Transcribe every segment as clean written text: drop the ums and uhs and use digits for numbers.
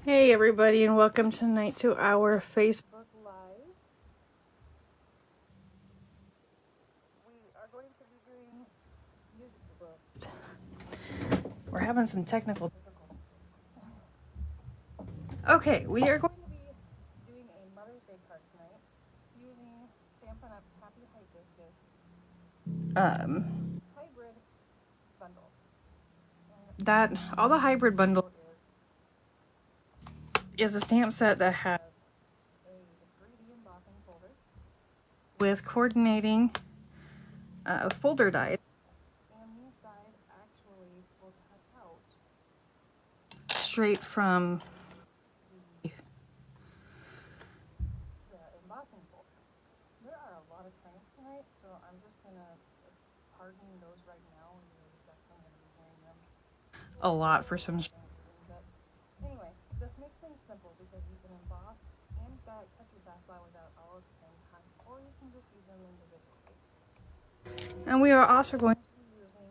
Hey everybody, and welcome tonight to our Facebook Live. We are going to be doing we're having some technical difficulties. Okay, we are going to be doing a Mother's Day card tonight using Stampin' Up's Happy Hibiscus hybrid bundle. That all the hybrid bundle is a stamp set that has a 3D embossing folder with coordinating folder dies, and these dies actually will cut out straight from the embossing folder. There are a lot of cranks tonight, so I'm just gonna harden those right now, and we're definitely gonna be wearing them a lot for some. But anyway, this makes things simple because you can emboss and cut your backline without all at the same time, or you can just use them individually. And we are also going to be using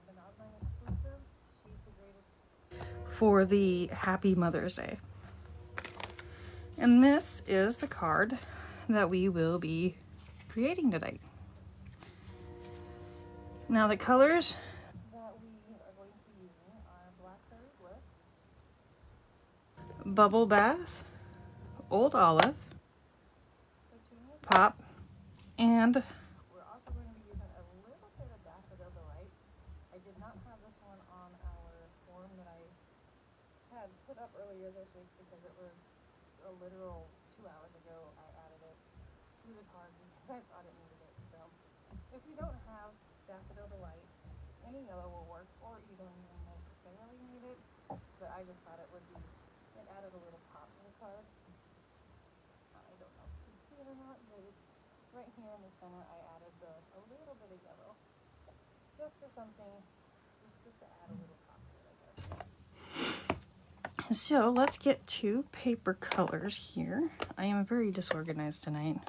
the Nodline exclusive, She's the Greatest, for the Happy Mother's Day. And this is the card that we will be creating tonight. Now the colors that we are going to be using are Blackberry Bliss, Bubble Bath, Old Olive, Petunia Pop, and we're also going to be using a little bit of Daffodil Delight. I did not have this one on our form that I had put up earlier this week because it was a literal 2 hours ago I added it to the card because I thought it needed it. So if you don't have Daffodil Delight, any yellow will work, or you don't even necessarily need it, but I just thought it would be, it added a little pop to the card. I don't know if you can see it or not, but it's right here in the center. I added a little bit of yellow just for something, just to add a little pop to it, I guess. So let's get to paper colors here. I am very disorganized tonight.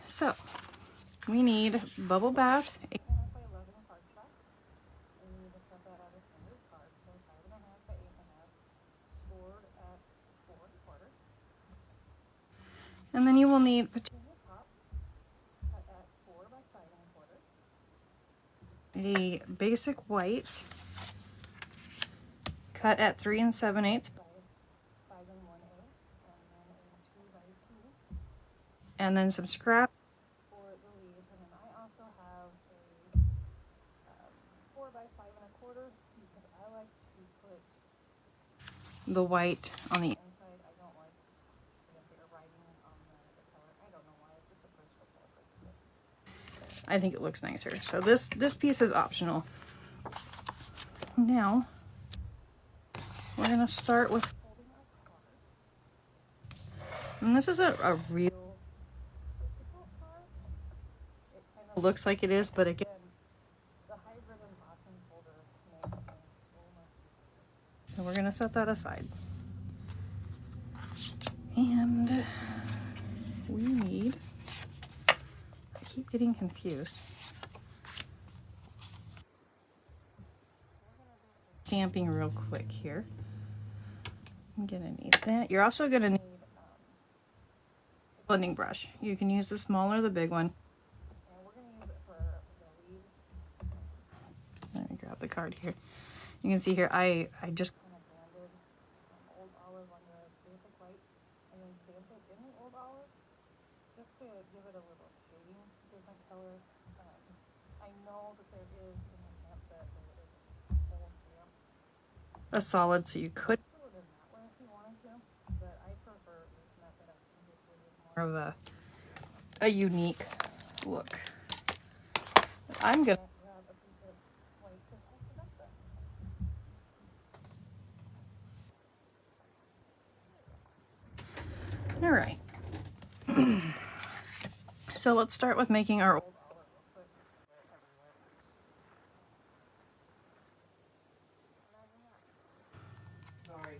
So we need Bubble Bath, 8.5 by 11 cardstock. We need to cut that out of standard card, so 5.5 by 8.5, scored at 4 1/4. And then you will need Petunia Pop, cut at 4 by 5 1/4. A basic white, cut at 3 7/8 by 5 1/8, and then a 2 by 2. And then some scrap for the leaves, and then I also have a 4 by 5 1/4 because I like to put the white on the inside. I don't like the writing on the color. I don't know why. It's just a personal preference. I think it looks nicer. So this piece is optional. Now we're gonna start with folding our card, and this is a real difficult card. It kind of looks like it is, but again, the hybrid embossing folder makes things so much easier. So we're gonna set that aside. And we need, I keep getting confused. Stamping real quick here. I'm gonna need that. You're also gonna need a blending brush. You can use the small or the big one. And we're gonna use it for the leaves. Let me grab the card here. You can see here, I just kind of blended Old Olive on the basic white and then stamped it in the Old Olive just to give it a little shading, different color. I know that there is in the stamp set there is a whole stamp, a solid, so you could fill it in that way if you wanted to, but I prefer this method. I think it gives more of a unique look. But I'm gonna grab a piece of white to help it up then. All right. So let's start with making our Old Olive real quick. Sorry.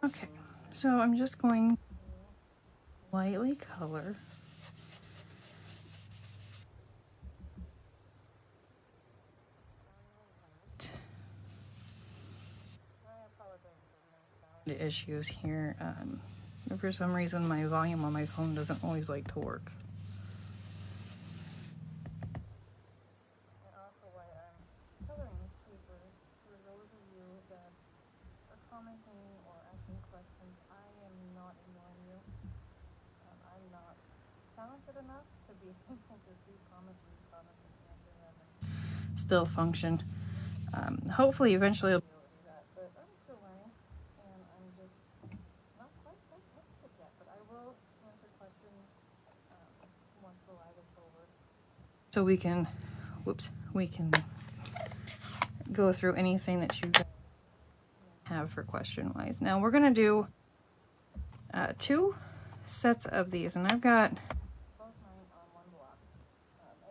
Okay, so I'm just going to lightly color issues here. For some reason my volume on my phone doesn't always like to work. And also why I'm coloring papers, for those of you that are commenting or asking questions, I am not ignoring you. I'm not talented enough to be able to see comments and answer them and still function. Hopefully eventually I'll be able to do that, but I'm still learning and I'm just not quite that expert yet, but I will answer questions once the live is over. So we can, we can go through anything that you guys have for question wise. Now we're gonna do 2 sets of these, and I've got both mine on one block.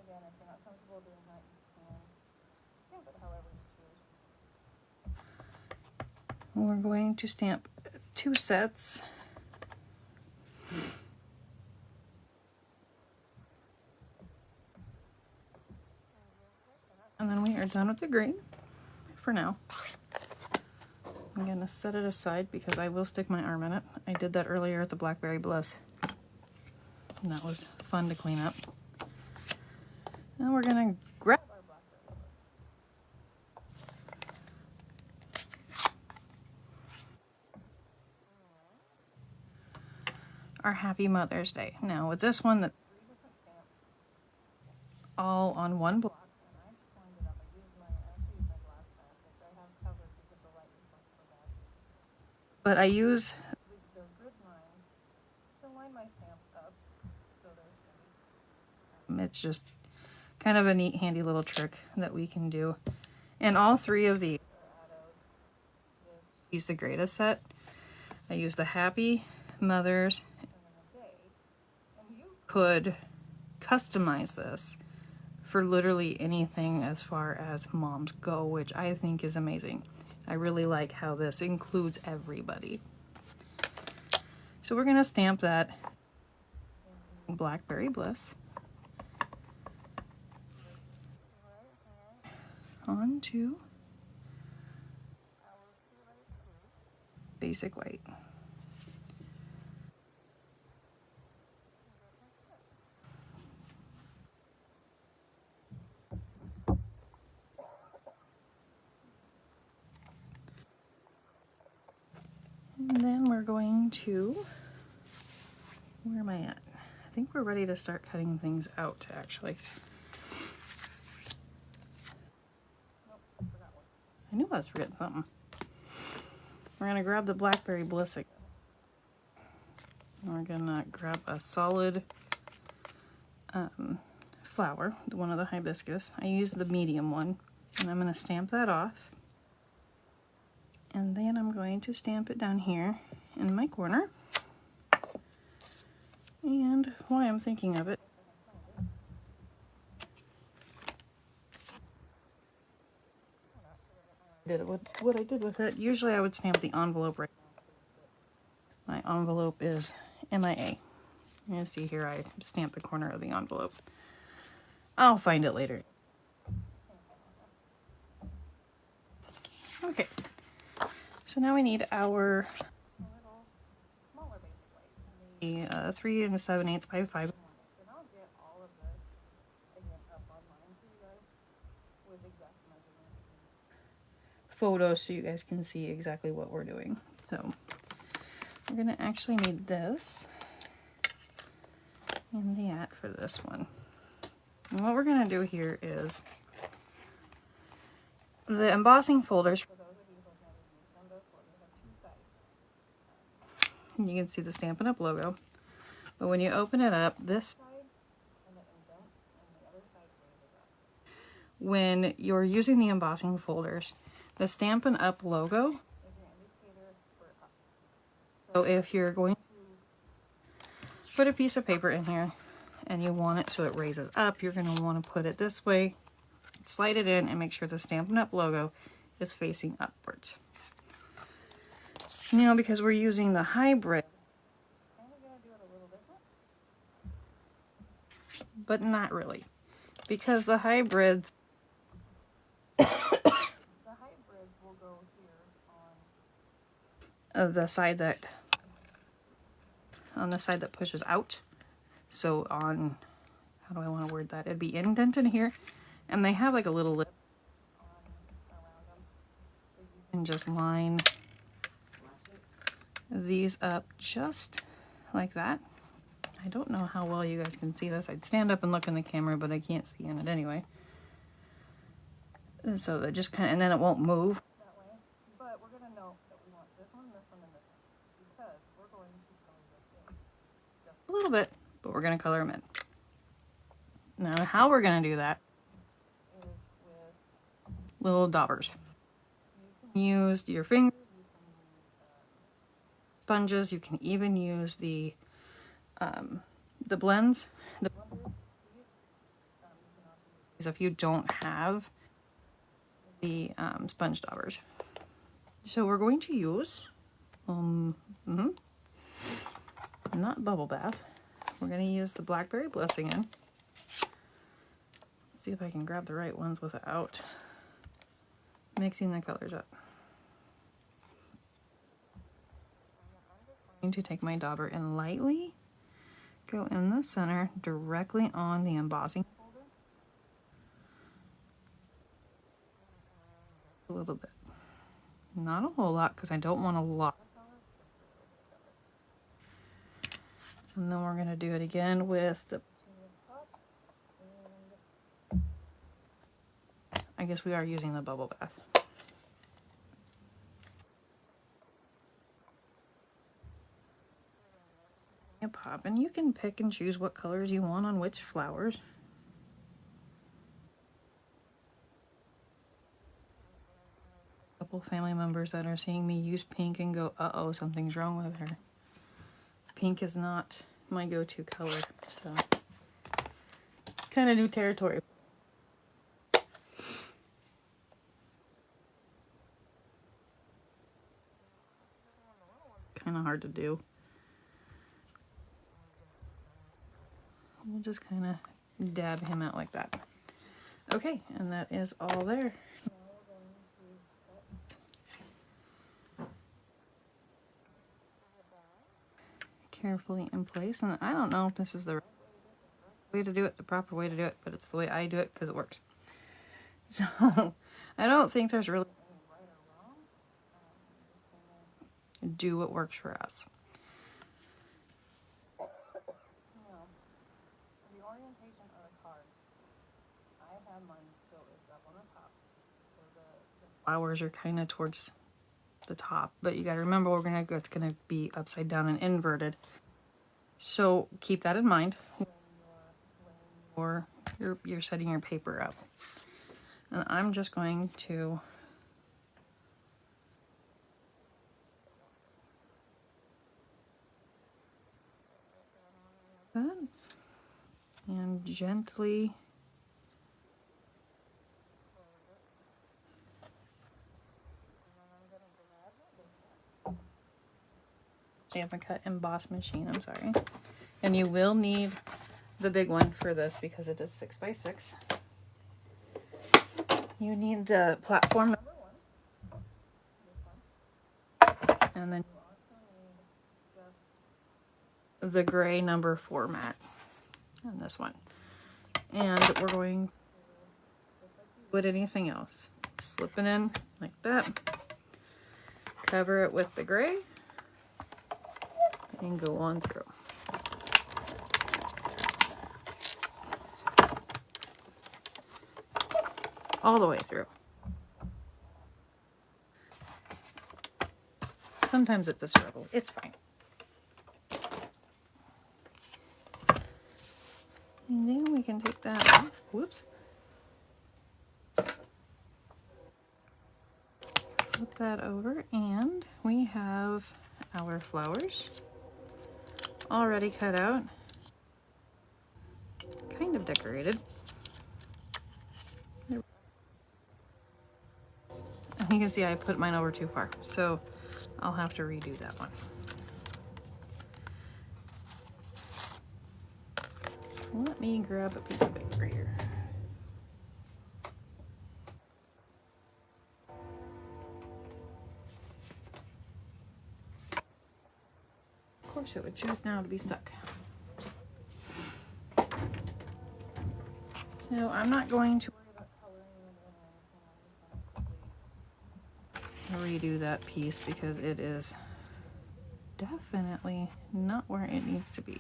Again, if you're not comfortable doing that, you can stamp it however you choose. We're going to stamp 2 sets. And then we are done with the green for now. I'm going to set it aside because I will stick my arm in it. I did that earlier at the Blackberry Bliss. And that was fun to clean up. And we're going to grab our Blackberry Bliss. Our Happy Mother's Day. Now with this one, that's 3 different stamps, all on one block. And I just lined it up. I actually used my glass mat, which I have covered because the light is not so bad. But I use the grid line to line my stamps up so they're straight. It's just kind of a neat, handy little trick that we can do. And all 3 of these are out of this She's the Greatest set. I use the Happy, Mother's, and then a Day. And you could customize this for literally anything as far as moms go, which I think is amazing. I really like how this includes everybody. So we're gonna stamp that in Blackberry Bliss onto basic white. And then we're going to, where am I at? I think we're ready to start cutting things out, actually. Nope, I forgot one. I knew I was forgetting something. We're gonna grab the Blackberry Bliss again. We're gonna grab a solid flower, one of the Hibiscus. I use the medium one, and I'm gonna stamp that off. And then I'm going to stamp it down here in my corner. And while I'm thinking of it, what I did with it, usually I would stamp the envelope right now. My envelope is MIA. You can see here I stamped the corner of the envelope. I'll find it later. Okay. So now we need our little smaller basic white, the 3 7/8 by 5. And I'll get all of this again up online for you guys with exact measurements, photos, so you guys can see exactly what we're doing. So we're gonna actually need this and that for this one. And what we're gonna do here is the embossing folders. You can see the Stampin' Up! Logo, but when you open it up, this side and it indents, and the other side raises up. When you're using the embossing folders, the Stampin' Up! Logo is your indicator for up. So if you're going to put a piece of paper in here and you want it so it raises up, you're going to want to put it this way, slide it in, and make sure the Stampin' Up! Logo is facing upwards. Now, because we're using the hybrid, I'm kind of going to do it a little different, but not really, because the hybrids will go here the side that, on the side that pushes out. So on, how do I want to word that? It'd be indented here, and they have like a little lip around them. So you can just line these up just like that. I don't know how well you guys can see this. I'd stand up and look in the camera, but I can't see in it anyway. And so that just kind of, and then it won't move that way. But we're going to know that we want this one, and this one, because we're going to color this in just a little bit, but we're going to color them in. Now, how we're going to do that is with little daubers. You can use your fingers, you can use sponges, you can even use the blends. The blenders, these, if you don't have the sponge daubers. So we're going to use, not Bubble Bath. We're going to use the Blackberry Bliss again. See if I can grab the right ones without mixing the colors up. I'm going to take my dauber and lightly go in the center directly on the embossing folder. A little bit. Not a whole lot because I don't want a lot. And then we're going to do it again with the Petunia top. And I guess we are using the Bubble Bath. Pop, and you can pick and choose what colors you want on which flowers. A couple family members that are seeing me use pink and go, uh-oh, something's wrong with her. Pink is not my go-to color, so kind of new territory. Kind of hard to do. We'll just kind of dab him out like that. Okay, and that is all there. Now we're going to set carefully in place, and I don't know if this is the right way to do it, the proper way to do it, but it's the way I do it because it works. So I don't think there's really any right or wrong. Just do what works for us. Flowers are kind of towards the top, but you got to remember it's gonna be upside down and inverted. So keep that in mind when you're setting your paper up. And I'm just going to that and gently Stampin' Cut emboss machine, I'm sorry. And you will need the big one for this because it is 6x6. You need the platform number 1. And then you also need just the gray number 4 mat on this one. And we're going to, just like you would anything else, slip it in like that, cover it with the gray, and go on through. All the way through. Sometimes it's a struggle. It's fine. And then we can take that off. Whoops. Flip that over, and we have our flowers already cut out, kind of decorated. You can see I put mine over too far, so I'll have to redo that one. Let me grab a piece of paper here. course it would choose now to be stuck. So I'm not going to worry about coloring or anything. Redo that piece because it is definitely not where it needs to be.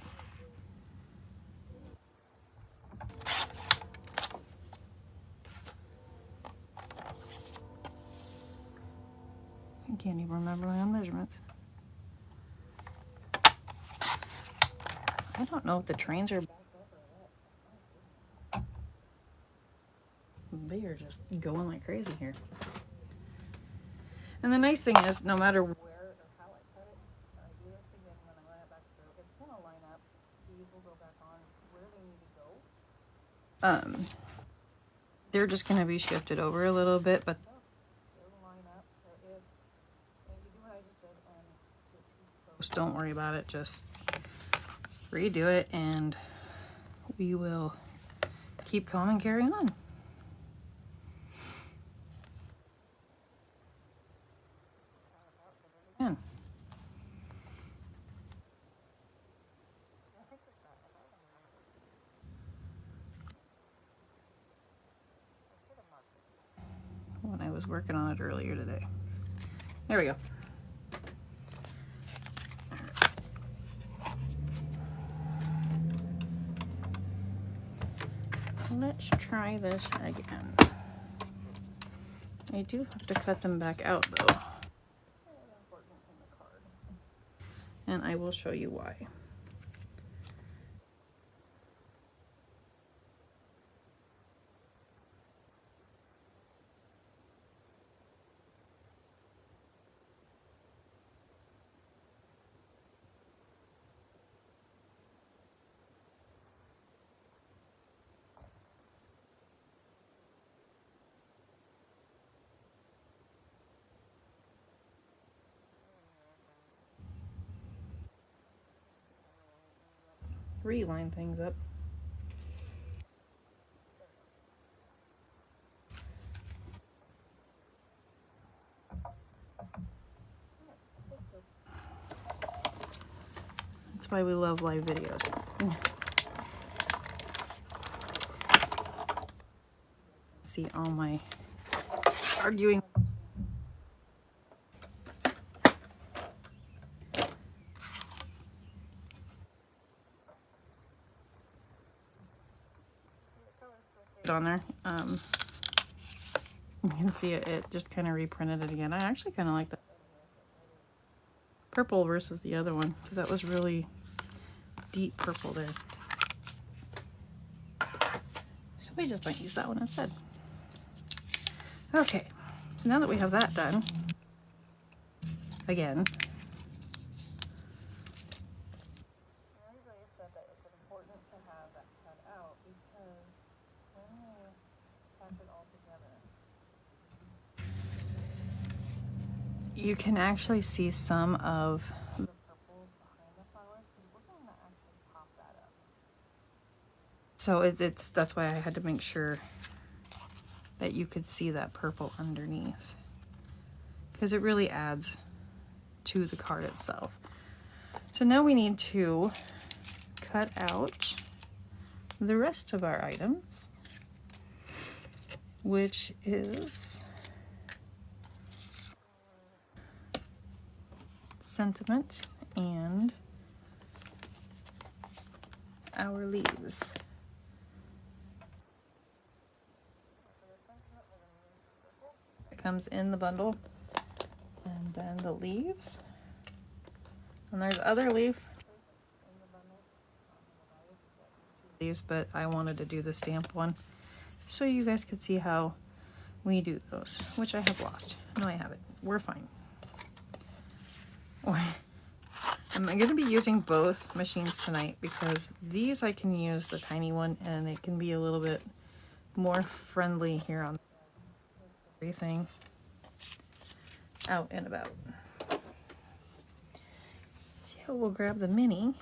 I can't even remember my own measurements. I don't know if the trains are back up or what. They are just going like crazy here. And the nice thing is, no matter where or how I cut it, I do this again when I run it back through, it's going to line up. These will go back on where they need to go. They're just going to be shifted over a little bit, but they'll line up. So if you do what I just did and get too close, don't worry about it. Just redo it, and we will keep calm and carry on. Again. When I was working on it earlier today. There we go. Let's try this again. I do have to cut them back out though. And I will show you why. Reline things up. That's why we love live videos. See all my arguing. On there. You can see it just kind of reprinted it again. I actually kind of like that purple versus the other one, because that was really deep purple there. So we just might use that one instead. Okay, so now that we have that done, again, you can actually see some of the purple behind the flowers, because we're going to actually pop that up. So that's why I had to make sure that you could see that purple underneath, because it really adds to the card itself. So now we need to cut out the rest of our items, which is sentiment and our leaves. It comes in the bundle, and then the leaves, and there's other leaves, but I wanted to do the stamp one so you guys could see how we do those, which I have lost. No, I haven't. We're fine. I'm going to be using both machines tonight, because these I can use the tiny one, and it can be a little bit more friendly here on everything out and about. So we'll grab the mini.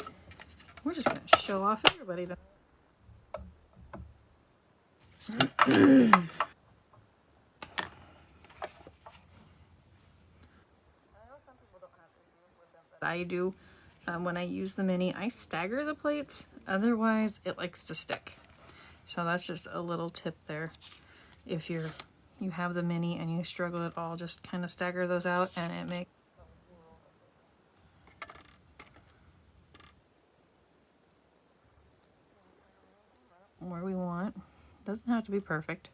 We're just going to show off everybody tonight. I do when I use the mini, I stagger the plates, otherwise it likes to stick. So that's just a little tip there. If you have the mini and you struggle at all, just kind of stagger those out and it makes where we want. Doesn't have to be perfect.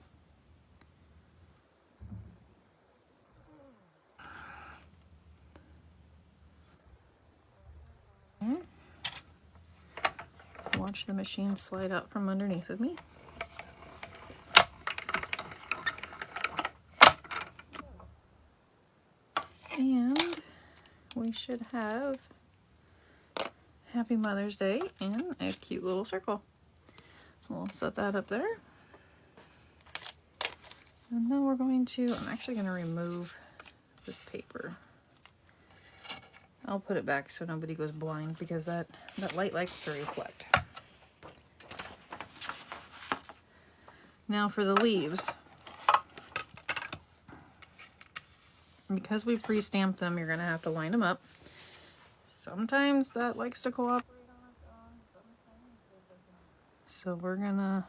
Watch the machine slide out from underneath of me. And we should have Happy Mother's Day in a cute little circle. We'll set that up there. And then we're going to, I'm actually going to remove this paper. I'll put it back so nobody goes blind because that light likes to reflect. Now for the leaves. Because we pre-stamped them, you're going to have to line them up. Sometimes that likes to cooperate on its own. So we're going to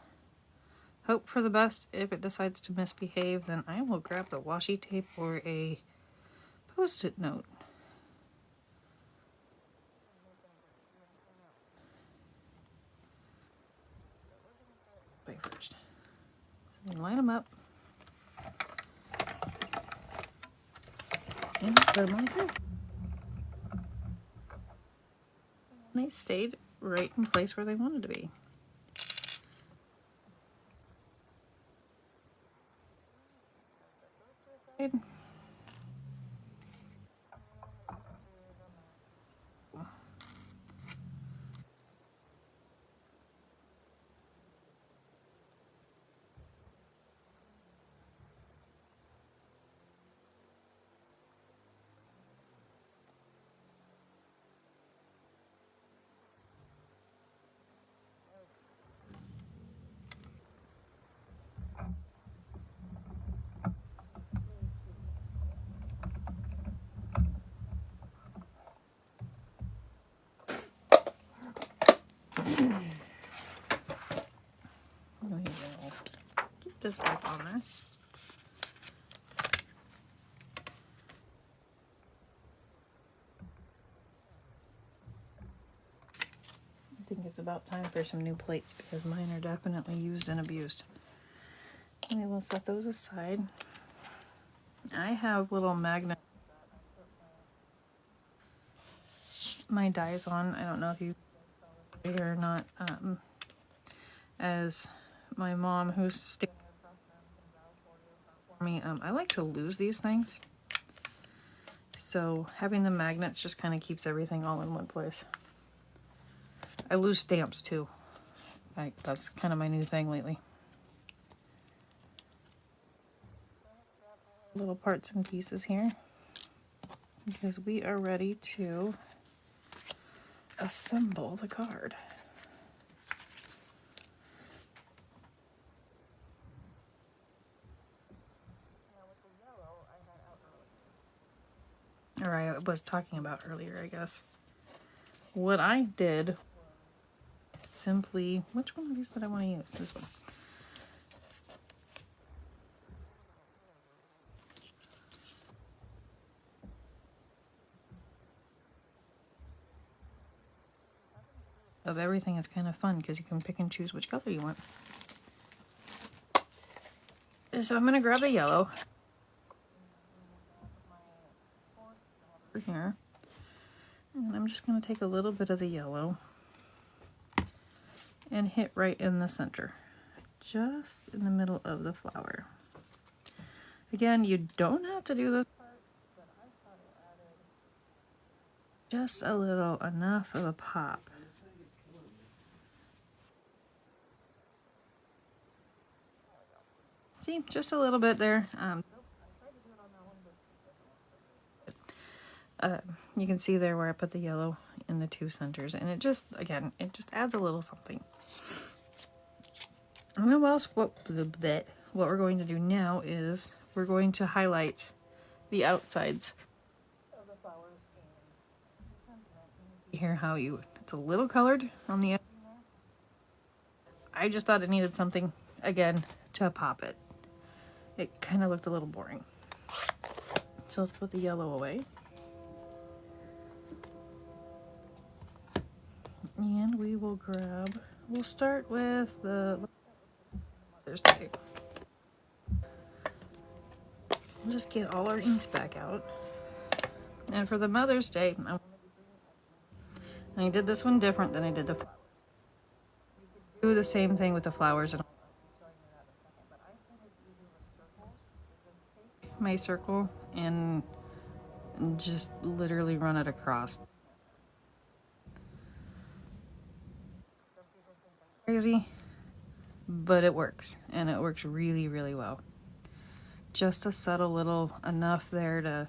hope for the best. If it decides to misbehave, then I will grab the washi tape or a Post-it note. Wait first. So line them up. And put them on through. They stayed right in place where they wanted to be. Keep this back on there. I think it's about time for some new plates because mine are definitely used and abused. And we will set those aside. I have little magnets my dies on. I don't know if you here or not. As my mom, who's sticking for me, I like to lose these things. So having the magnets just kind of keeps everything all in one place. I lose stamps too. That's kind of my new thing lately. Little parts and pieces here because we are ready to assemble the card. Or I was talking about earlier, I guess. What I did simply, which one of these did I want to use? This one. Of everything is kind of fun because you can pick and choose which color you want. So I'm going to grab a yellow. Here. And I'm just going to take a little bit of the yellow and hit right in the center. Just in the middle of the flower. Again, you don't have to do this part, but I thought it added just a little, enough of a pop. See, just a little bit there. You can see there where I put the yellow in the two centers, and it just, again, it just adds a little something. And then what we're going to do now is we're going to highlight the outsides of the flowers here how it's a little colored on the edge. I just thought it needed something, again, to pop it. It kind of looked a little boring. So let's put the yellow away. And we will we'll start with the Mother's Day. We'll just get all our inks back out. And for the Mother's Day, I did this one different than I did the flowers. You could do the same thing with the flowers. And my circle and just literally run it across. Crazy, but it works, and it works really, really well. Just a subtle little enough there to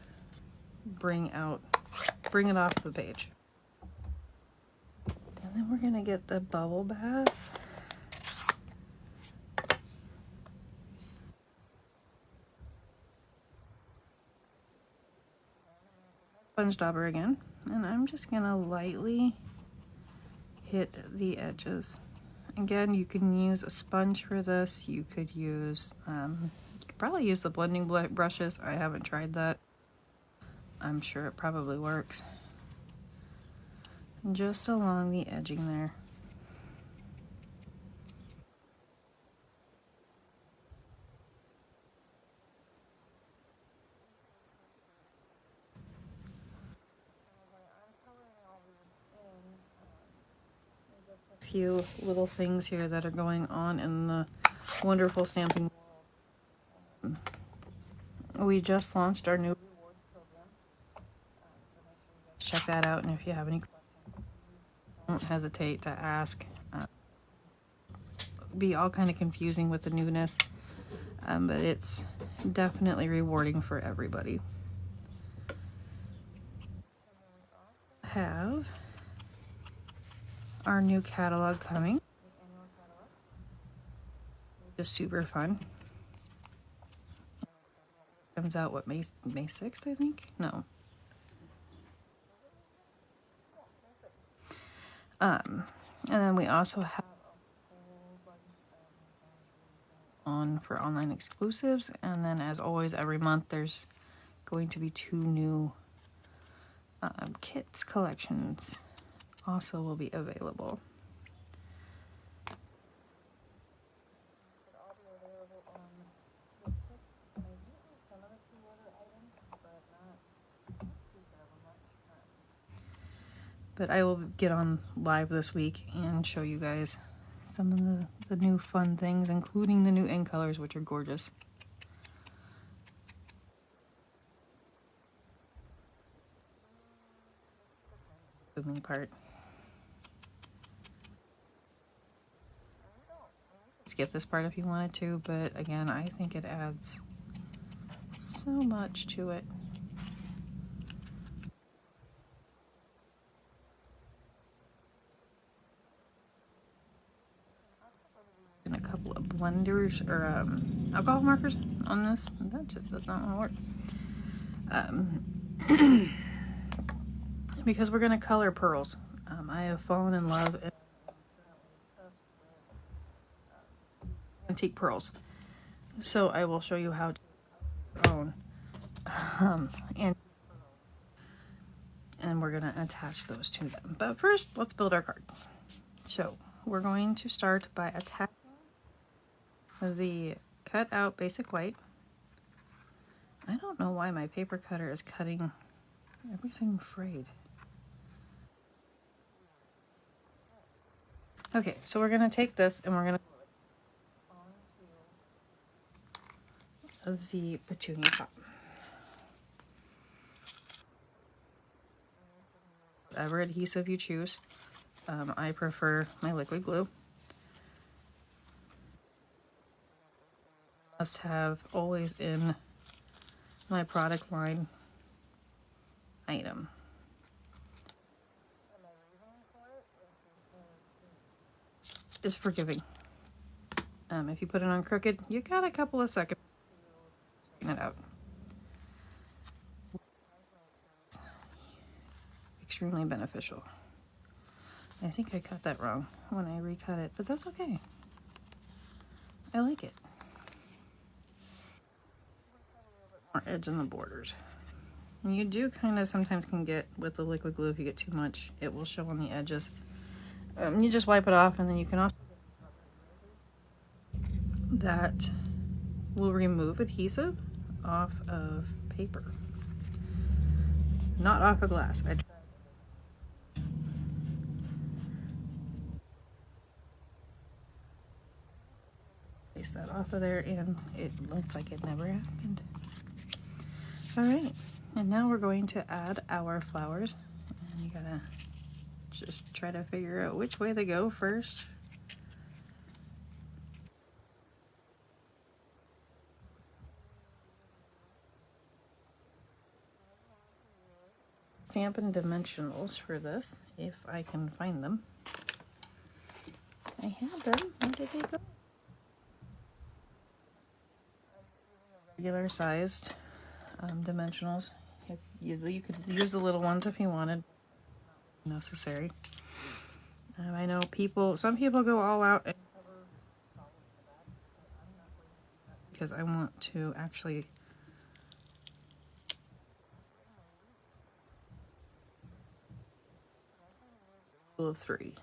bring it off the page. And then we're gonna get the bubble bath. Sponge dauber again, and I'm just gonna lightly hit the edges. Again, you can use a sponge for this. You could use, you could probably use the blending brushes. I haven't tried that. I'm sure it probably works. Just along the edging there. Few little things here that are going on in the wonderful stamping world. We just launched our new rewards program. Check that out, and if you have any questions, don't hesitate to ask. Be all kind of confusing with the newness, but it's definitely rewarding for everybody. Have our new catalog coming. Just super fun. Comes out what, May 6th, I think? No. And then we also have on for online exclusives, and then as always every month there's going to be 2 new kits collections also will be available. But I will get on live this week and show you guys some of the new fun things, including the new ink colors, which are gorgeous. Moving part. Skip this part if you wanted to, but again, I think it adds so much to it. And a couple of blenders or alcohol markers on this. That just does not want to work. Because we're going to color pearls. I have fallen in love with antique pearls. So I will show you how to own. And we're going to attach those to them. But first, let's build our card. So we're going to start by attaching the cut out basic white. I don't know why my paper cutter is cutting everything frayed. Okay, so we're going to take this and we're going to put it onto the Petunia top. Whatever adhesive you choose. I prefer my liquid glue. Must have always in my product line item. Is forgiving. If you put it on crooked, you got a couple of seconds to straighten it out. Extremely beneficial. I think I cut that wrong when I recut it, but that's okay. I like it. More edge in the borders. And you do kind of sometimes can get with the liquid glue, if you get too much, it will show on the edges. You just wipe it off, and then you can also that will remove adhesive off of paper, not off of glass. I place that off of there, and it looks like it never happened. All right, and now we're going to add our flowers, and you gotta just try to figure out which way they go first. Stampin' dimensionals for this, if I can find them. I had them. Where did they go? Regular sized dimensionals. If you could use the little ones if you wanted. Necessary. I know some people go all out and because I want to actually rule of 3.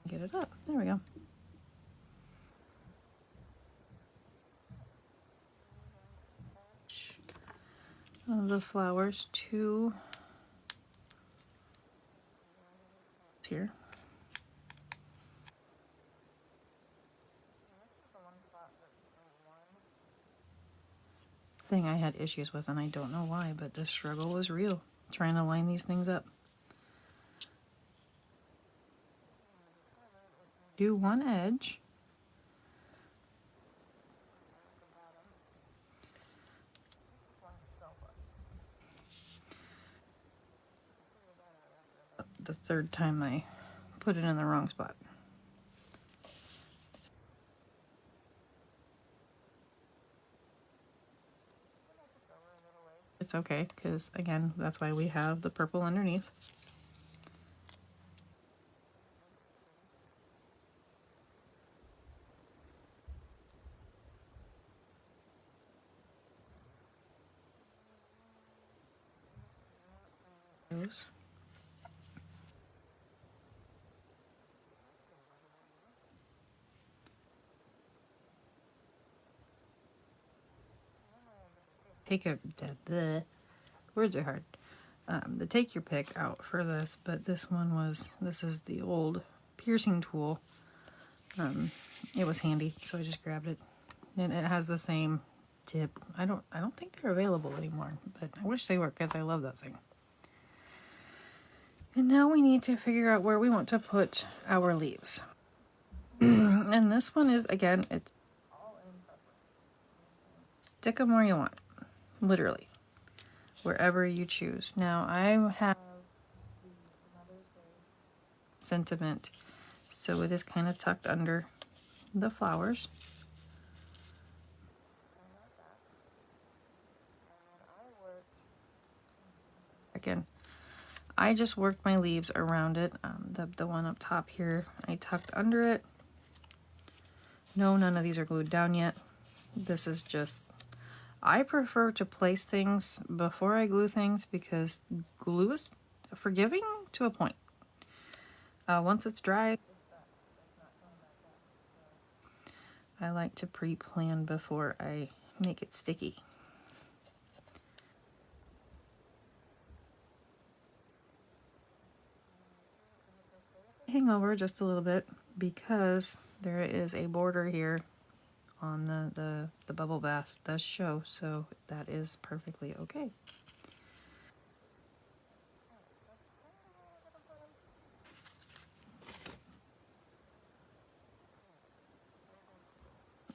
Get it up. There we go. The flowers to here. Thing I had issues with, and I don't know why, but the struggle was real trying to line these things up. Do one edge. The third time I put it in the wrong spot. It's okay, because again, that's why we have the purple underneath. Take the words are hard. The take your pick out for this, but this is the old piercing tool. It was handy, so I just grabbed it. And it has the same tip. I don't think they're available anymore, but I wish they were because I love that thing. And now we need to figure out where we want to put our leaves. And this one is, again, it's stick them where you want, literally, wherever you choose. Now I have sentiment, so it is kind of tucked under the flowers. Again, I just worked my leaves around it. The one up top here, I tucked under it. No, none of these are glued down yet. This is just, I prefer to place things before I glue things because glue is forgiving to a point. Once it's dry, I like to pre-plan before I make it sticky. Hang over just a little bit because there is a border here on the bubble bath does show, so that is perfectly okay.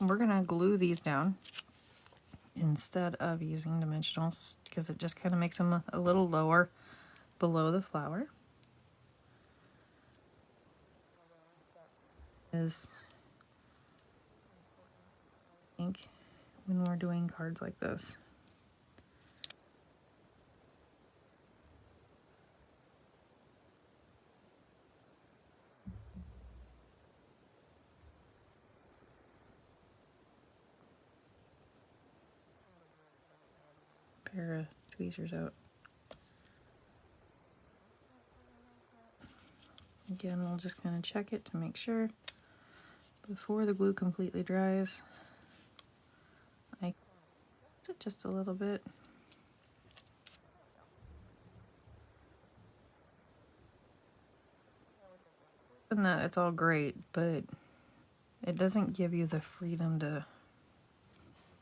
We're gonna glue these down instead of using dimensionals because it just kind of makes them a little lower below the flower. is, I think, when we're doing cards like this. Pair of tweezers out. Again, we'll just kind of check it to make sure before the glue completely dries. I put it just a little bit. And that it's all great, but it doesn't give you the freedom to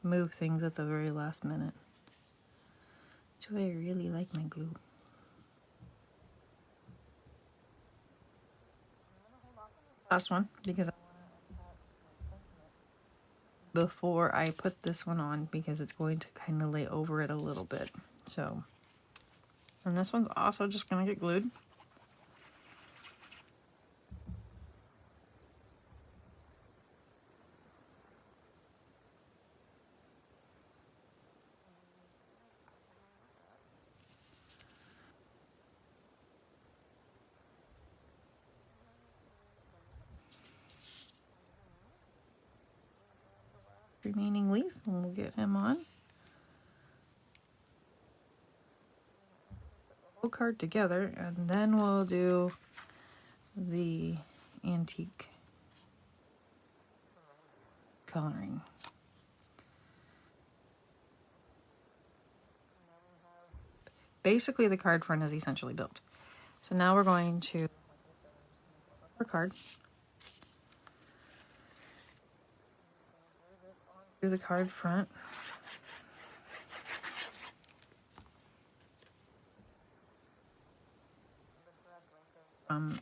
move things at the very last minute. That's why I really like my glue. Last one, because before I put this one on, because it's going to kind of lay over it a little bit. So, and this one's also just going to get glued. Remaining leaf, and we'll get him on. Whole card together, and then we'll do the antique coloring. Basically, the card front is essentially built. So now we're going to our card. Do the card front.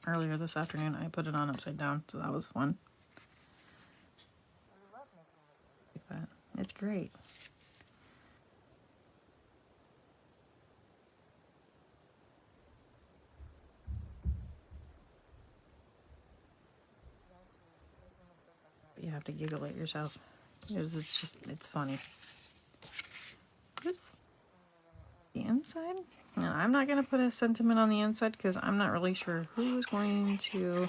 Earlier this afternoon, I put it on upside down, so that was fun. Like that. It's great. You have to giggle at yourself because it's funny. Oops. The inside? Now, I'm not going to put a sentiment on the inside because I'm not really sure who is going to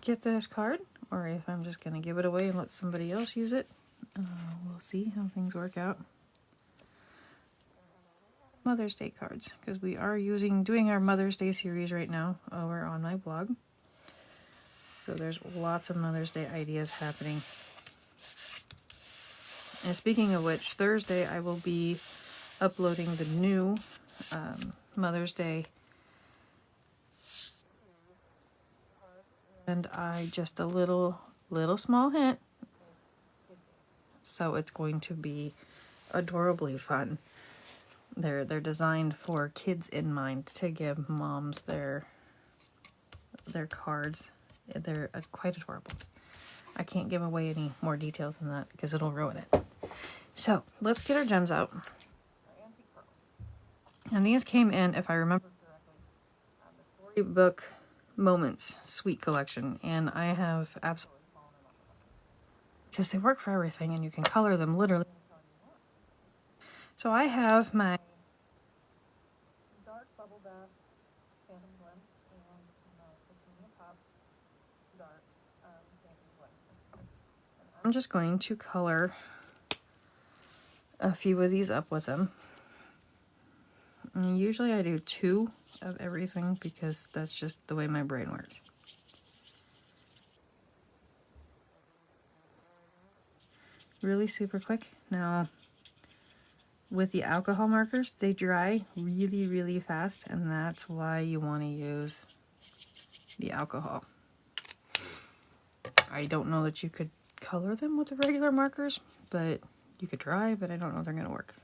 get this card, or if I'm just going to give it away and let somebody else use it. We'll see how things work out. Mother's Day cards, because we are doing our Mother's Day series right now over on my blog. So there's lots of Mother's Day ideas happening. And speaking of which, Thursday I will be uploading the new Mother's Day. And just a little small hint. So it's going to be adorably fun. They're designed for kids in mind, to give moms their cards. They're quite adorable. I can't give away any more details than that because it'll ruin it. So let's get our gems out. And these came in, if I remember correctly, the Storybook Moments Sweet Collection, and I have absolutely fallen in love with them because they work for everything, and you can color them literally. So I have my dark bubble bath Phantom Blend and my Petunia Pop dark Phantom Blend. I'm just going to color a few of these up with them. And usually I do 2 of everything because that's just the way my brain works. Really super quick. Now, with the alcohol markers, they dry really, really fast, and that's why you want to use the alcohol. I don't know that you could color them with the regular markers, but you could try, but I don't know if they're going to work.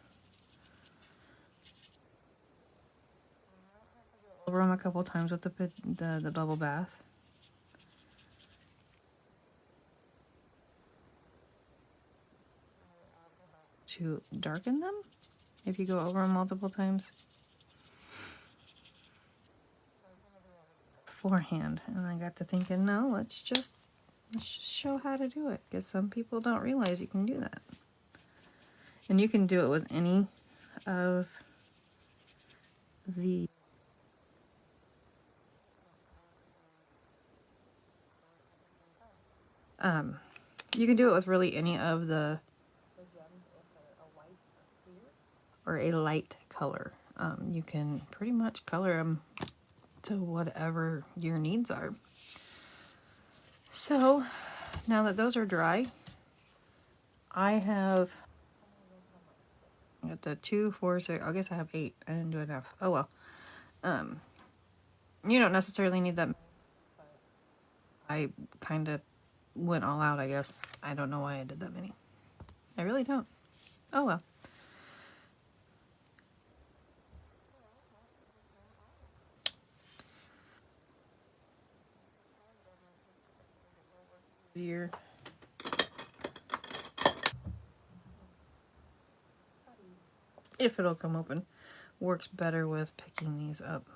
Over them a couple times with the bubble bath. To darken them, if you go over them multiple times. Forehand. And I got to thinking, no, let's just Let's just show how to do it, because some people don't realize you can do that. And you can do it with any of the you can do it with really any of the or a light color. You can pretty much color them to whatever your needs are. So now that those are dry, I have got the 2, 4, 6. I guess I have 8. I didn't do enough. Oh well. You don't necessarily need that. I kind of went all out, I guess. I don't know why I did that many. I really don't. Oh well. Easier. If it'll come open. Works better with picking these up.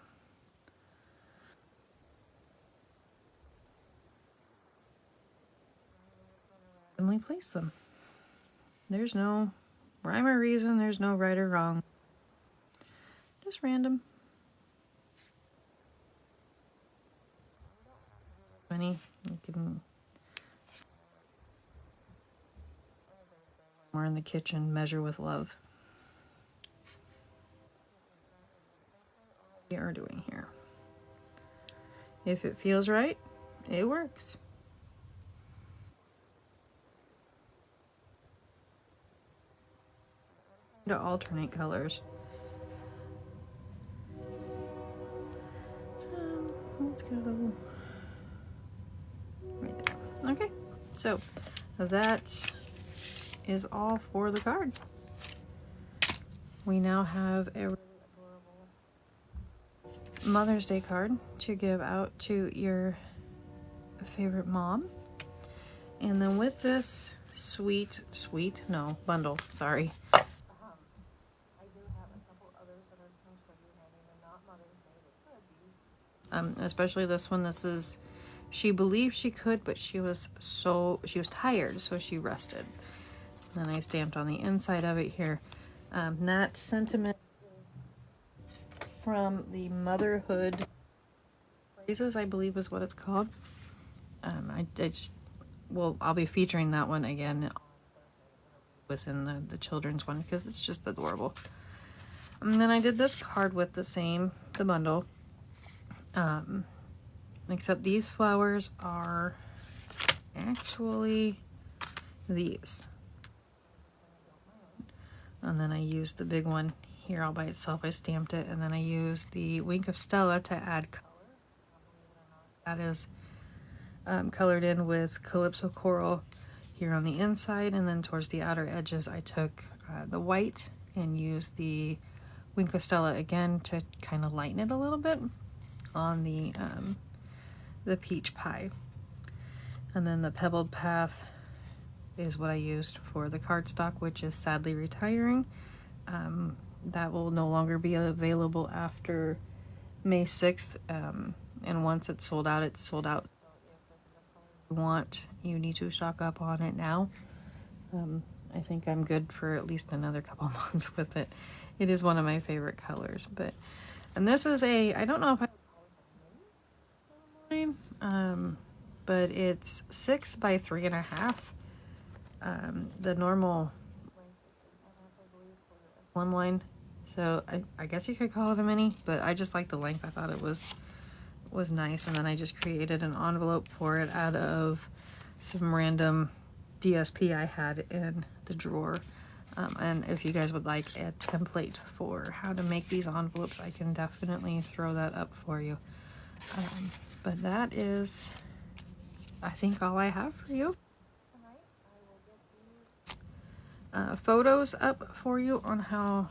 And we place them. There's no rhyme or reason, there's no right or wrong. Just random. Many you can. We're in the kitchen, measure with love. We are doing here. If it feels right, it works. To alternate colors. Let's go right there. Okay, so that is all for the card. We now have a really adorable Mother's Day card to give out to your favorite mom. And then with this bundle, sorry. Especially this one. This is, she believed she could, but she was tired, so she rested. Then I stamped on the inside of it here. That sentiment from the Motherhood Phrases, I believe is what it's called. I'll be featuring that one again within the children's one, because it's just adorable. And then I did this card with the bundle. Except these flowers are actually these. And then I used the big one here all by itself. I stamped it, and then I used the Wink of Stella to add color. That is colored in with Calypso Coral here on the inside, and then towards the outer edges I took the white and used the Wink of Stella again to kind of lighten it a little bit on the peach pie. And then the Pebbled Path is what I used for the cardstock, which is sadly retiring. That will no longer be available after May 6th. And once it's sold out, it's sold out. You need to stock up on it now. I think I'm good for at least another couple months with it. It is one of my favorite colors. And this is I don't know if but it's 6 by 3.5. The normal one line, so I guess you could call it a mini, but I just like the length. I thought it was nice. And then I just created an envelope for it out of some random DSP I had in the drawer. And if you guys would like a template for how to make these envelopes, I can definitely throw that up for you. But that is, I think, all I have for you. Photos up for you on how,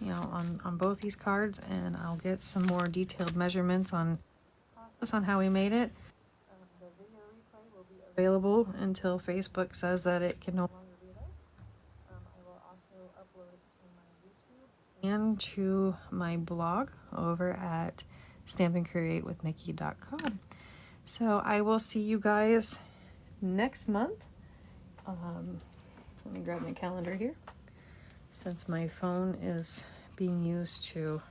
on both these cards, and I'll get some more detailed measurements on how we made it. The video replay will be available until Facebook says that it can no longer be there. I will also upload it to my YouTube and to my blog over at stampincreatewithmickey.com. So I will see you guys next month. Let me grab my calendar here, since my phone is being used to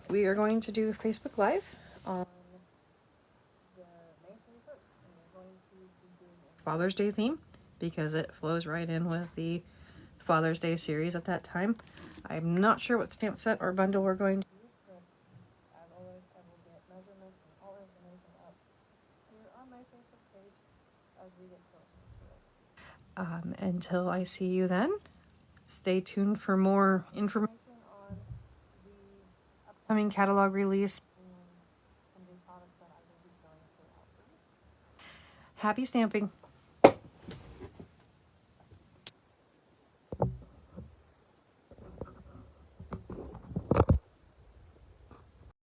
we are going to do Facebook Live on the May 31st, and we're going to be doing a Father's Day theme because it flows right in with the Father's Day series at that time. I'm not sure what stamp set or bundle we're going to use, but as always, I will get measurements and all information up here on my Facebook page as we get closer to it. Until I see you then, stay tuned for more information on the upcoming catalog release and some new products that I will be showing throughout. Happy stamping!